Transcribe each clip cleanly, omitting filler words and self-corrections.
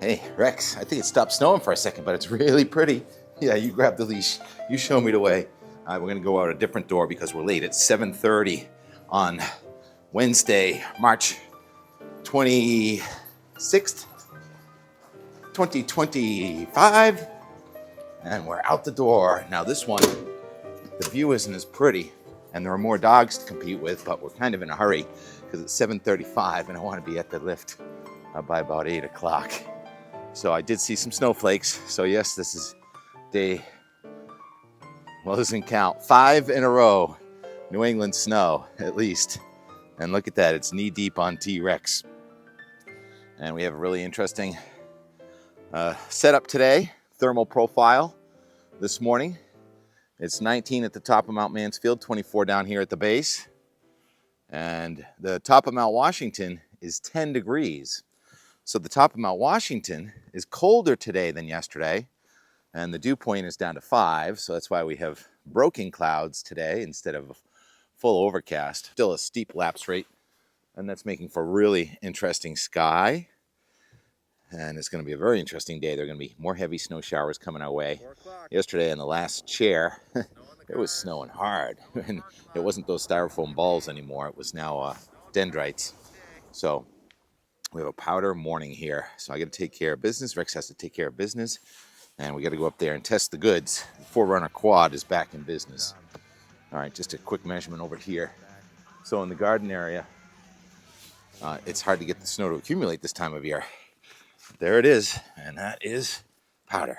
Hey, Rex, I think it stopped snowing for a second, but it's really pretty. Yeah, you grab the leash. You show me the way. All right, we're going to go out a different door because we're late. It's 7:30 on Wednesday, March 26th, 2025. And we're out the door. Now this one, the view isn't as pretty, and there are more dogs to compete with, but we're kind of in a hurry because it's 7:35 and I want to be at the lift by about 8 o'clock. So I did see some snowflakes. So yes, this is day, well, it doesn't count, 5 in a row, New England snow at least. And look at that, it's knee deep on T-Rex. And we have a really interesting setup today, thermal profile this morning. It's 19 at the top of Mount Mansfield, 24 down here at the base. And the top of Mount Washington is 10 degrees. So the top of Mount Washington is colder today than yesterday, and the dew point is down to 5, so that's why we have broken clouds today instead of a full overcast. Still a steep lapse rate, and that's making for a really interesting sky. And it's going to be a very interesting day. There are going to be more heavy snow showers coming our way. Yesterday in the last chair, it was snowing hard, and it wasn't those styrofoam balls anymore. It was now dendrites. So we have a powder morning here, so I got to take care of business. Rex has to take care of business, and we got to go up there and test the goods. The 4Runner quad is back in business. All right, just a quick measurement over here. So in the garden area, it's hard to get the snow to accumulate this time of year. There it is, and that is powder.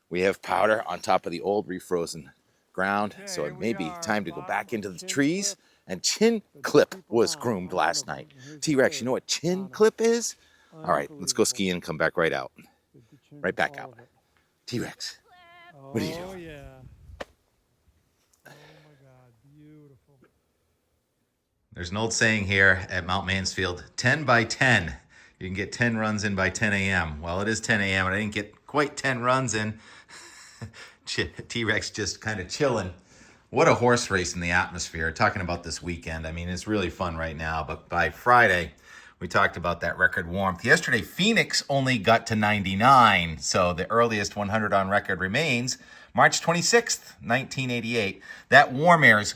We have powder on top of the old refrozen ground, so it may be time to go back into the trees. And Chin Clip was groomed last night. T-Rex, you know what Chin Clip is? All right, let's go skiing and come back right out. Right back out. T-Rex, what are you doing? Oh, yeah. Oh, my God. Beautiful. There's an old saying here at Mount Mansfield, 10 by 10. You can get 10 runs in by 10 a.m. Well, it is 10 a.m. and I didn't get quite 10 runs in. T-Rex just kind of chilling. What a horse race in the atmosphere. Talking about this weekend, I mean, it's really fun right now. But by Friday, we talked about that record warmth. Yesterday, Phoenix only got to 99. So the earliest 100 on record remains March 26th, 1988. That warm air is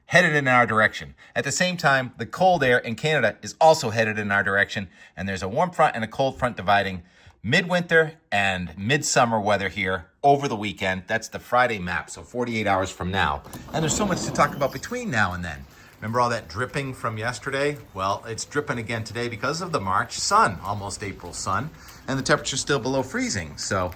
headed in our direction. At the same time, the cold air in Canada is also headed in our direction. And there's a warm front and a cold front dividing midwinter and midsummer weather here over the weekend. That's the Friday map, so 48 hours from now. And there's so much to talk about between now and then. Remember all that dripping from yesterday? Well, it's dripping again today because of the March sun, almost April sun, and the temperature's still below freezing. So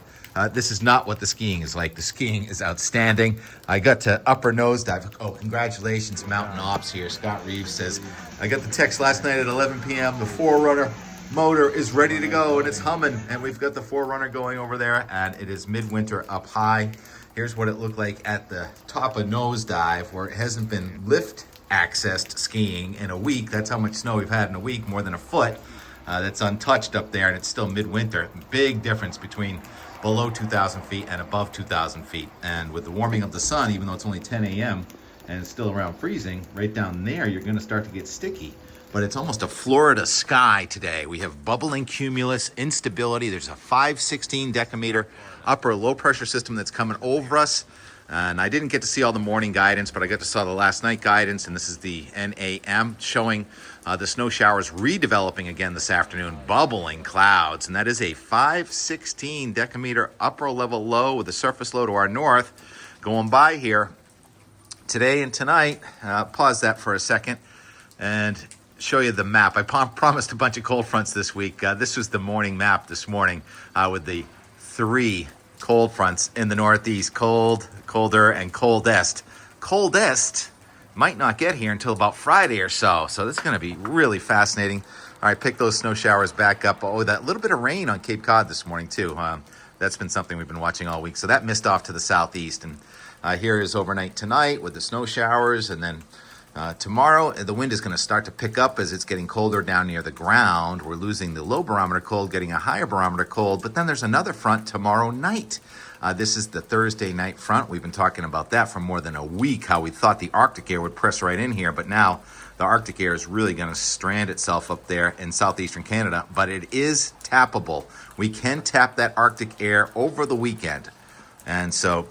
this is not what the skiing is like. The skiing is outstanding. I got to upper Nosedive. Oh, congratulations, Mountain Ops here. Scott Reeves says, I got the text last night at 11 p.m. The 4Runner motor is ready to go and it's humming, and we've got the 4Runner going over there, and it is midwinter up high. Here's what it looked like at the top of Nosedive, where it hasn't been lift accessed skiing in a week. That's how much snow we've had in a week, more than a foot. That's untouched up there, and it's still midwinter. Big difference between below 2,000 feet and above 2,000 feet. And with the warming of the sun, even though it's only 10 a.m. and it's still around freezing, right down there, you're going to start to get sticky. But it's almost a Florida sky today. We have bubbling cumulus, instability. There's a 516 decameter upper low pressure system that's coming over us. And I didn't get to see all the morning guidance, but I got to see the last night guidance. And this is the NAM showing the snow showers redeveloping again this afternoon, bubbling clouds. And that is a 516 decameter upper level low with a surface low to our north going by here today and tonight. Pause that for a second and show you the map. I promised a bunch of cold fronts this week. This was the morning map this morning with the 3 cold fronts in the Northeast. Cold, colder, and coldest. Coldest might not get here until about Friday or so. So this is going to be really fascinating. All right, pick those snow showers back up. Oh, that little bit of rain on Cape Cod this morning too. That's been something we've been watching all week. So that missed off to the southeast. And here is overnight tonight with the snow showers, and then Tomorrow, the wind is going to start to pick up as it's getting colder down near the ground. We're losing the low barometer cold, getting a higher barometer cold. But then there's another front tomorrow night. This is the Thursday night front. We've been talking about that for more than a week, how we thought the Arctic air would press right in here. But now the Arctic air is really going to strand itself up there in southeastern Canada. But it is tappable. We can tap that Arctic air over the weekend. And so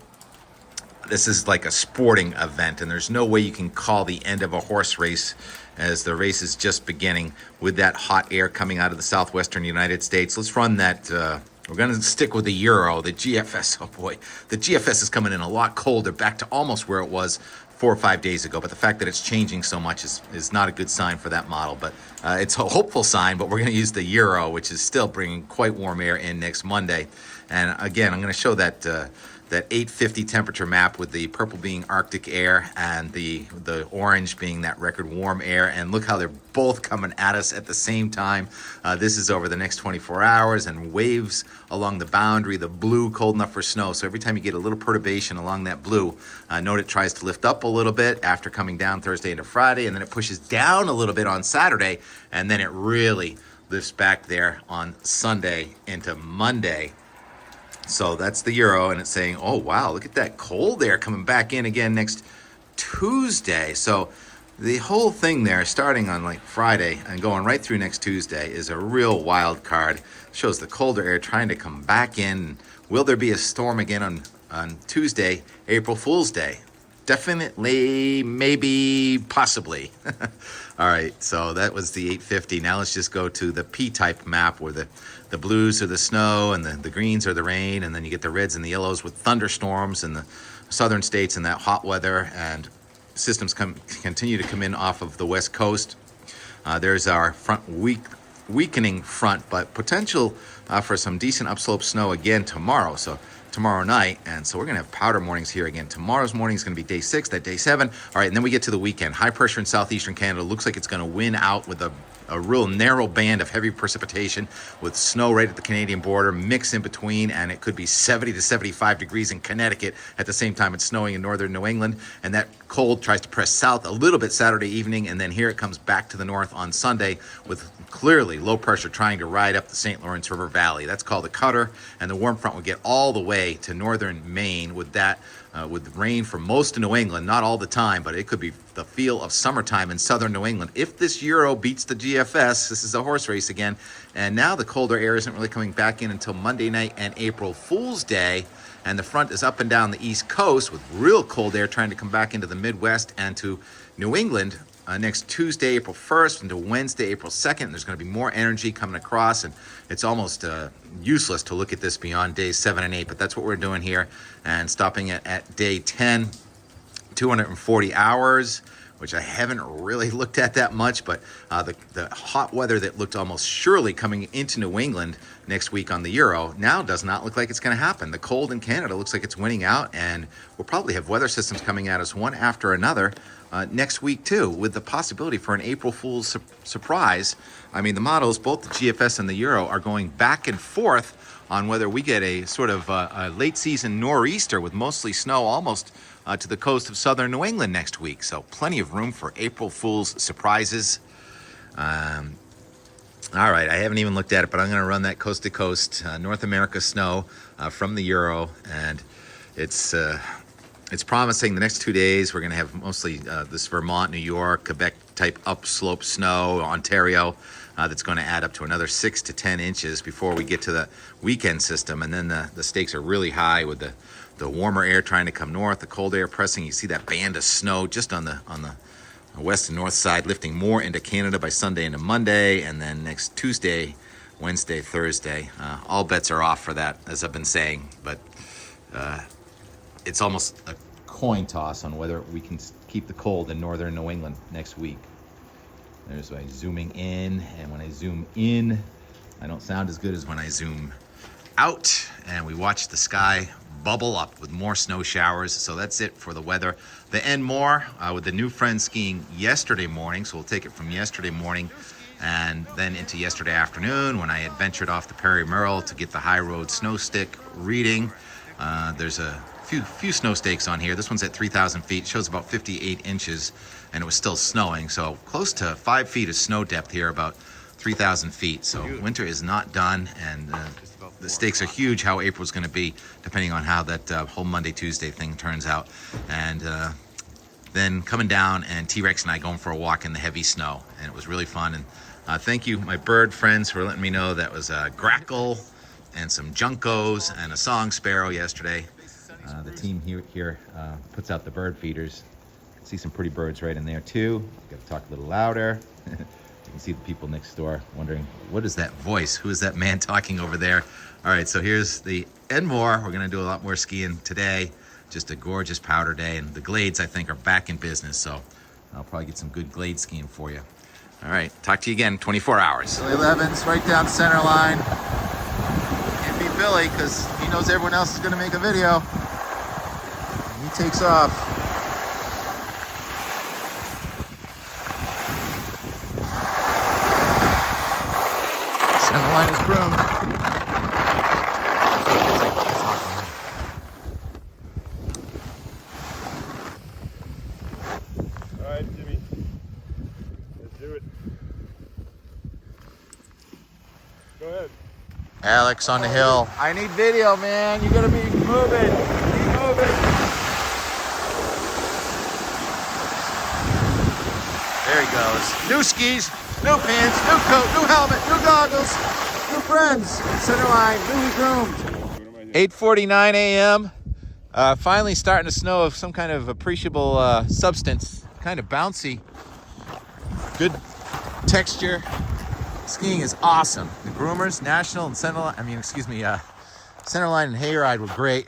this is like a sporting event, and there's no way you can call the end of a horse race as the race is just beginning with that hot air coming out of the southwestern United States. Let's run that. We're going to stick with the Euro, the GFS. Oh boy, the GFS is coming in a lot colder, back to almost where it was 4 or 5 days ago. But the fact that it's changing so much is not a good sign for that model. But it's a hopeful sign, but we're going to use the Euro, which is still bringing quite warm air in next Monday. And again, I'm going to show that 850 temperature map with the purple being Arctic air and the orange being that record warm air. And look how they're both coming at us at the same time. This is over the next 24 hours, and waves along the boundary, the blue cold enough for snow. So every time you get a little perturbation along that blue, note it tries to lift up a little bit after coming down Thursday into Friday, and then it pushes down a little bit on Saturday, and then it really lifts back there on Sunday into Monday. So that's the Euro, and it's saying, oh, wow, look at that cold air coming back in again next Tuesday. So the whole thing there, starting on like Friday and going right through next Tuesday, is a real wild card. Shows the colder air trying to come back in. Will there be a storm again on Tuesday, April Fool's Day? Definitely, maybe, possibly. All right, so that was the 850. Now let's just go to the P-type map where the blues are the snow and the greens are the rain, and then you get the reds and the yellows with thunderstorms in the southern states and that hot weather, and systems continue to come in off of the west coast. There's our front weakening front, but potential for some decent upslope snow again tomorrow. So tomorrow night, and so we're going to have powder mornings here again. Tomorrow's morning is going to be day 6, that day 7. All right, and then we get to the weekend. High pressure in southeastern Canada looks like it's going to win out with a real narrow band of heavy precipitation with snow right at the Canadian border, mix in between, and it could be 70 to 75 degrees in Connecticut at the same time it's snowing in northern New England. And that cold tries to press south a little bit Saturday evening, and then here it comes back to the north on Sunday with clearly low pressure trying to ride up the St. Lawrence River Valley. That's called a cutter, and the warm front will get all the way to northern Maine with that. With rain for most of New England, not all the time, but it could be the feel of summertime in southern New England. If this Euro beats the GFS, this is a horse race again, and now the colder air isn't really coming back in until Monday night and April Fool's Day, and the front is up and down the East Coast with real cold air trying to come back into the Midwest and to New England next Tuesday, April 1st, into Wednesday, April 2nd. There's going to be more energy coming across, and it's almost useless to look at this beyond days 7 and 8, but that's what we're doing here, and stopping at day 10, 240 hours, which I haven't really looked at that much, but the hot weather that looked almost surely coming into New England next week on the Euro now does not look like it's going to happen. The cold in Canada looks like it's winning out, and we'll probably have weather systems coming at us one after another next week too, with the possibility for an April Fool's surprise. I mean, the models, both the GFS and the Euro, are going back and forth on whether we get a sort of a late season nor'easter with mostly snow almost to the coast of southern New England next week. So plenty of room for April Fool's surprises. All right, I haven't even looked at it, but I'm going to run that coast to coast North America snow from the Euro, and it's promising. The next 2 days we're going to have mostly this Vermont, New York, Quebec type upslope snow, Ontario, that's going to add up to another 6 to 10 inches before we get to the weekend system. And then the stakes are really high with the warmer air trying to come north, the cold air pressing. You see that band of snow just on the west and north side, lifting more into Canada by Sunday into Monday, and then next Tuesday, Wednesday, Thursday. All bets are off for that, as I've been saying, but it's almost a coin toss on whether we can keep the cold in northern New England next week. There's my zooming in, and when I zoom in, I don't sound as good as when I zoom out, and we watch the sky bubble up with more snow showers. So that's it for the weather. The end more with the new friend skiing yesterday morning, so we'll take it from yesterday morning and then into yesterday afternoon when I had ventured off the Perry Merle to get the high road snow stick reading. There's a few snow stakes on here. This one's at 3,000 feet. It shows about 58 inches, and it was still snowing. So close to 5 feet of snow depth here, about 3,000 feet. So winter is not done, and the stakes are huge. How April's going to be, depending on how that whole Monday, Tuesday thing turns out. And then coming down, and T-Rex and I going for a walk in the heavy snow, and it was really fun. And thank you, my bird friends, for letting me know that was a grackle and some juncos and a song sparrow yesterday. The team here puts out the bird feeders. See some pretty birds right in there too. Got to talk a little louder. You can see the people next door wondering, what is that voice? Who is that man talking over there? All right, so here's the and more. We're gonna do a lot more skiing today. Just a gorgeous powder day, and the glades, I think, are back in business, so I'll probably get some good glade skiing for you. All right, talk to you again in 24 hours. Billy Levin's right down center line. Can't beat Billy because he knows everyone else is gonna make a video. And he takes off. Center line is groomed. Go ahead. Alex on the hill. I need video, man. You gotta be moving. Keep moving. There he goes. New skis, new pants, new coat, new helmet, new goggles, new friends. Center line, newly groomed. 8:49 a.m. Finally starting to snow of some kind of appreciable substance. Kind of bouncy. Good texture. Skiing is awesome. The groomers, National and Centerline, Centerline and Hayride were great.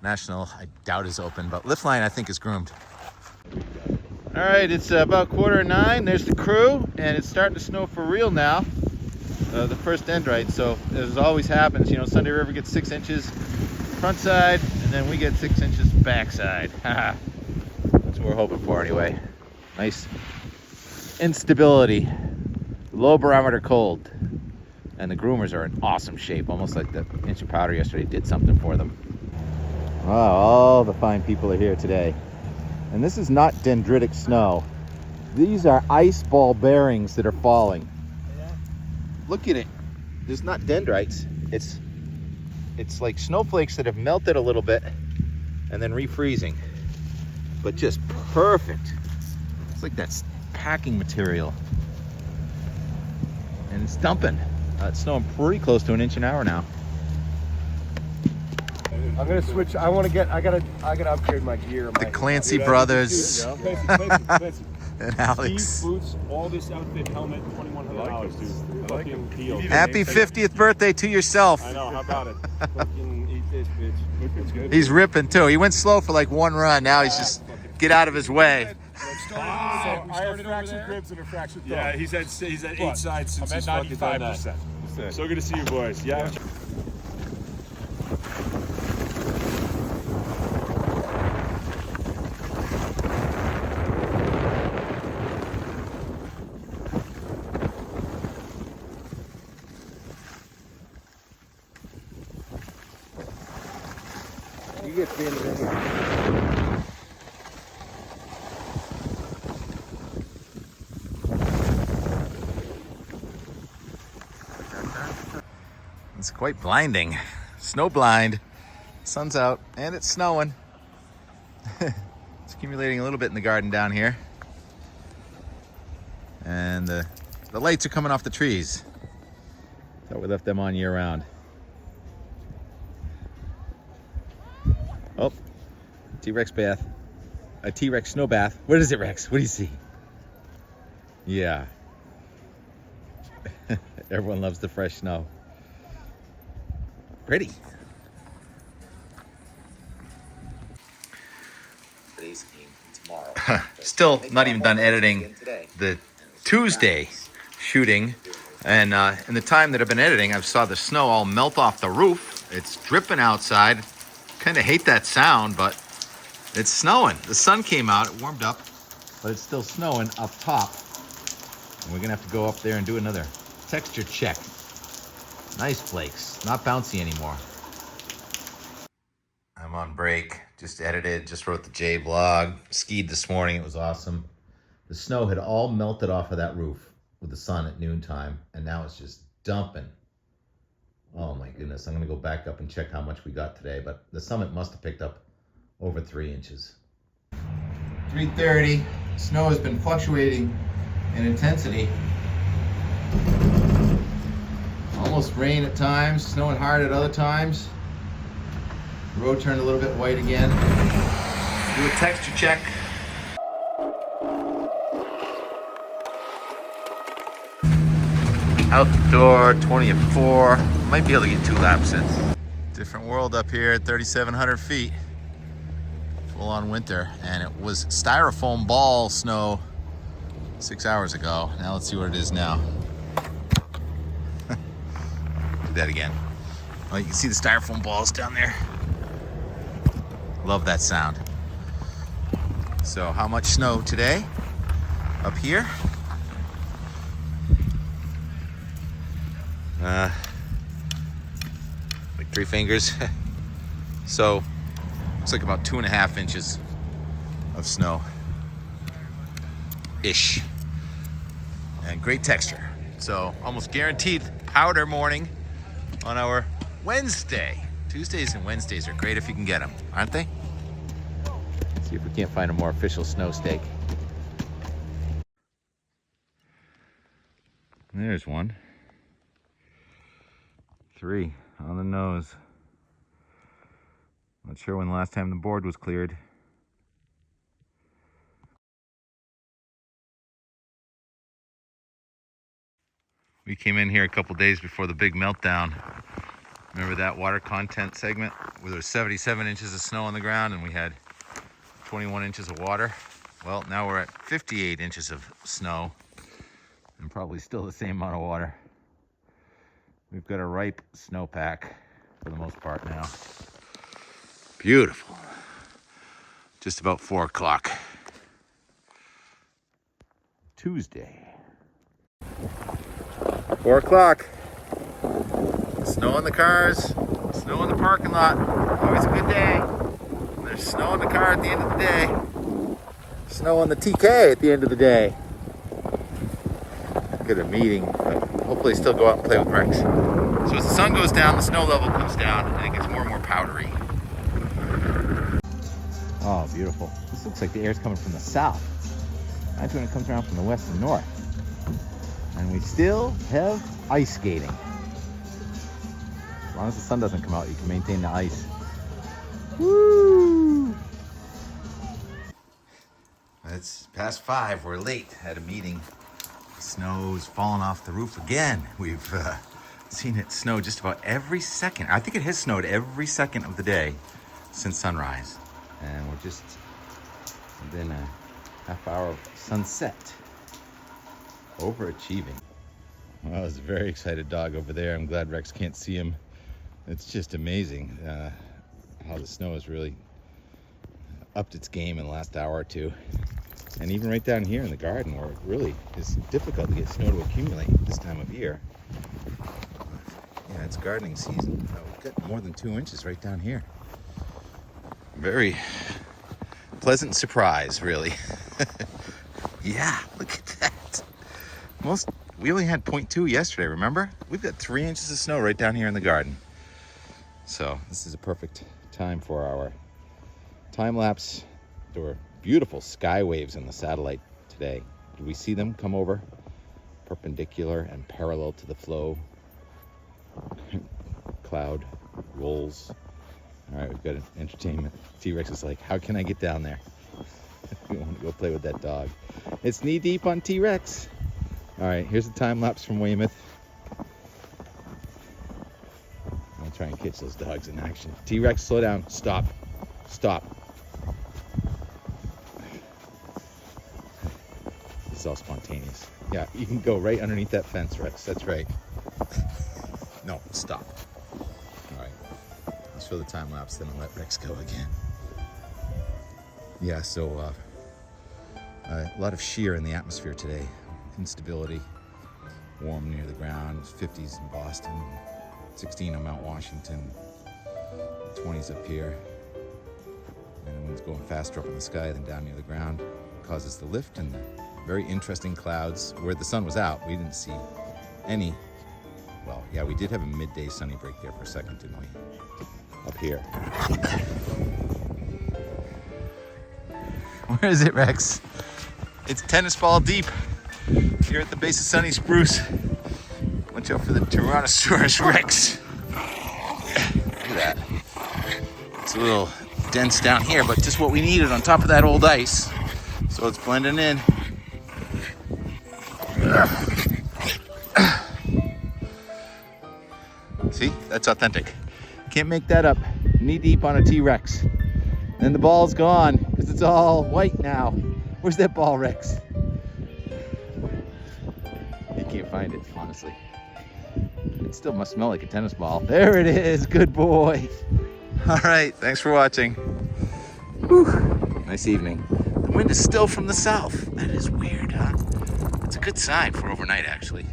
National, I doubt is open, but Liftline I think is groomed. All right, it's about 8:45. There's the crew, and it's starting to snow for real now. The first dendrite, so as always happens, Sunday River gets 6 inches front side, and then we get 6 inches backside. That's what we're hoping for anyway. Nice instability. Low barometer cold, and the groomers are in awesome shape, almost like the inch of powder yesterday did something for them. Wow, all the fine people are here today. And this is not dendritic snow. These are ice ball bearings that are falling. Look at it. There's not dendrites. It's like snowflakes that have melted a little bit and then refreezing. But just perfect. It's like that's packing material. And it's dumping. It's snowing pretty close to an inch an hour now. I'm gonna switch. I gotta upgrade my gear. The Clancy brothers Clancy. and Alex. Skis, boots, all this outfit, helmet, $2,100, dude. I like him. Happy 50th birthday to yourself. I know, how about it? Fucking eat this, bitch. Looks good. He's ripping too. He went slow for like one run. Now he's just get out of his way. I have fractured ribs and a fractured thumb. Yeah, he's had 8 sides since I'm he's at fucking done that. 95%. So good to see you boys. Yeah. You get to the end of it. It's quite blinding. Snow blind. Sun's out and it's snowing. It's accumulating a little bit in the garden down here. And the lights are coming off the trees. Thought we left them on year round. Oh, T-Rex bath. A T-Rex snow bath. What is it, Rex? What do you see? Yeah. Everyone loves the fresh snow. Pretty. Today's game tomorrow. Still not even done editing the Tuesday shooting. And in the time that I've been editing, I've saw the snow all melt off the roof. It's dripping outside. Kind of hate that sound, but it's snowing. The sun came out, it warmed up, but it's still snowing up top. And we're gonna have to go up there and do another texture check. Nice flakes, not bouncy anymore. on break. Just edited, just wrote the J blog. Skied this morning, it was awesome. The snow had all melted off of that roof with the sun at noontime, and now it's just dumping. Oh my goodness, I'm gonna go back up and check how much we got today, but the summit must have picked up over 3 inches. 3:30, snow has been fluctuating in intensity. Almost rain at times, snowing hard at other times. The road turned a little bit white again. Do a texture check. Outdoor 20 of 4. Might be able to get 2 laps in. Different world up here at 3,700 feet. Full on winter, and it was styrofoam ball snow 6 hours ago. Now let's see what it is now. Do that again. Well, you can see the styrofoam balls down there. Love that sound. So how much snow today up here? Like 3 fingers. So looks like about 2.5 inches of snow ish, and great texture. So almost guaranteed powder morning on our Wednesday. Tuesdays and Wednesdays are great if you can get them, aren't they? Let's see if we can't find a more official snow stake. There's one. 3 on the nose. Not sure when the last time the board was cleared. We came in here a couple days before the big meltdown. Remember that water content segment where there was 77 inches of snow on the ground and we had 21 inches of water? Well, now we're at 58 inches of snow and probably still the same amount of water. We've got a ripe snowpack for the most part now. Beautiful. Just about 4 o'clock. Tuesday. 4 o'clock. Snow in the cars, snow in the parking lot. Always a good day. There's snow in the car at the end of the day. Snow on the TK at the end of the day. Get a meeting, but hopefully still go out and play with Rex. So as the sun goes down, the snow level comes down and it gets more and more powdery. Oh, beautiful. This looks like the air's coming from the south. Imagine when it comes around from the west and north. And we still have ice skating. As long as the sun doesn't come out, you can maintain the ice. Woo! It's past 5, we're late at a meeting. The snow's falling off the roof again. We've seen it snow just about every second. I think it has snowed every second of the day since sunrise. And we're just within a half hour of sunset. Overachieving. Well, there's a very excited dog over there. I'm glad Rex can't see him. It's just amazing how the snow has really upped its game in the last hour or two. And even right down here in the garden where it really is difficult to get snow to accumulate this time of year. Yeah, it's gardening season. We've got more than 2 inches right down here. Very pleasant surprise, really. Yeah, look at that. We only had 0.2 yesterday, remember? We've got 3 inches of snow right down here in the garden. So this is a perfect time for our time lapse. There were beautiful sky waves in the satellite today. Did we see them come over perpendicular and parallel to the flow? Cloud rolls. All right, we've got an entertainment. T-Rex is like, how can I get down there? We want to go play with that dog. It's knee deep on T-Rex. All right, here's a time lapse from Weymouth. I'm gonna try and catch those dogs in action. T-Rex, slow down. Stop. Stop. It's all spontaneous. Yeah, you can go right underneath that fence, Rex. That's right. No, stop. All right, let's show the time lapse, then I'll let Rex go again. Yeah, so a lot of shear in the atmosphere today. Instability, warm near the ground, 50s in Boston, 16 on Mount Washington, 20s up here. sun's going faster up in the sky than down near the ground. Causes the lift and the very interesting clouds. Where the sun was out, we didn't see any. Well, yeah, we did have a midday sunny break there for a second, didn't we? Up here. Where is it, Rex? It's tennis ball deep here at the base of Sunny Spruce. Watch out for the Tyrannosaurus Rex. Look at that. It's a little dense down here, but just what we needed on top of that old ice. So it's blending in. See, that's authentic. Can't make that up. Knee deep on a T-Rex. And the ball's gone because it's all white now. Where's that ball, Rex? You can't find it, honestly. It still must smell like a tennis ball. There it is. Good boy. All right. Thanks for watching. Whew. Nice evening. The wind is still from the south. That is weird, huh? It's a good sign for overnight, actually.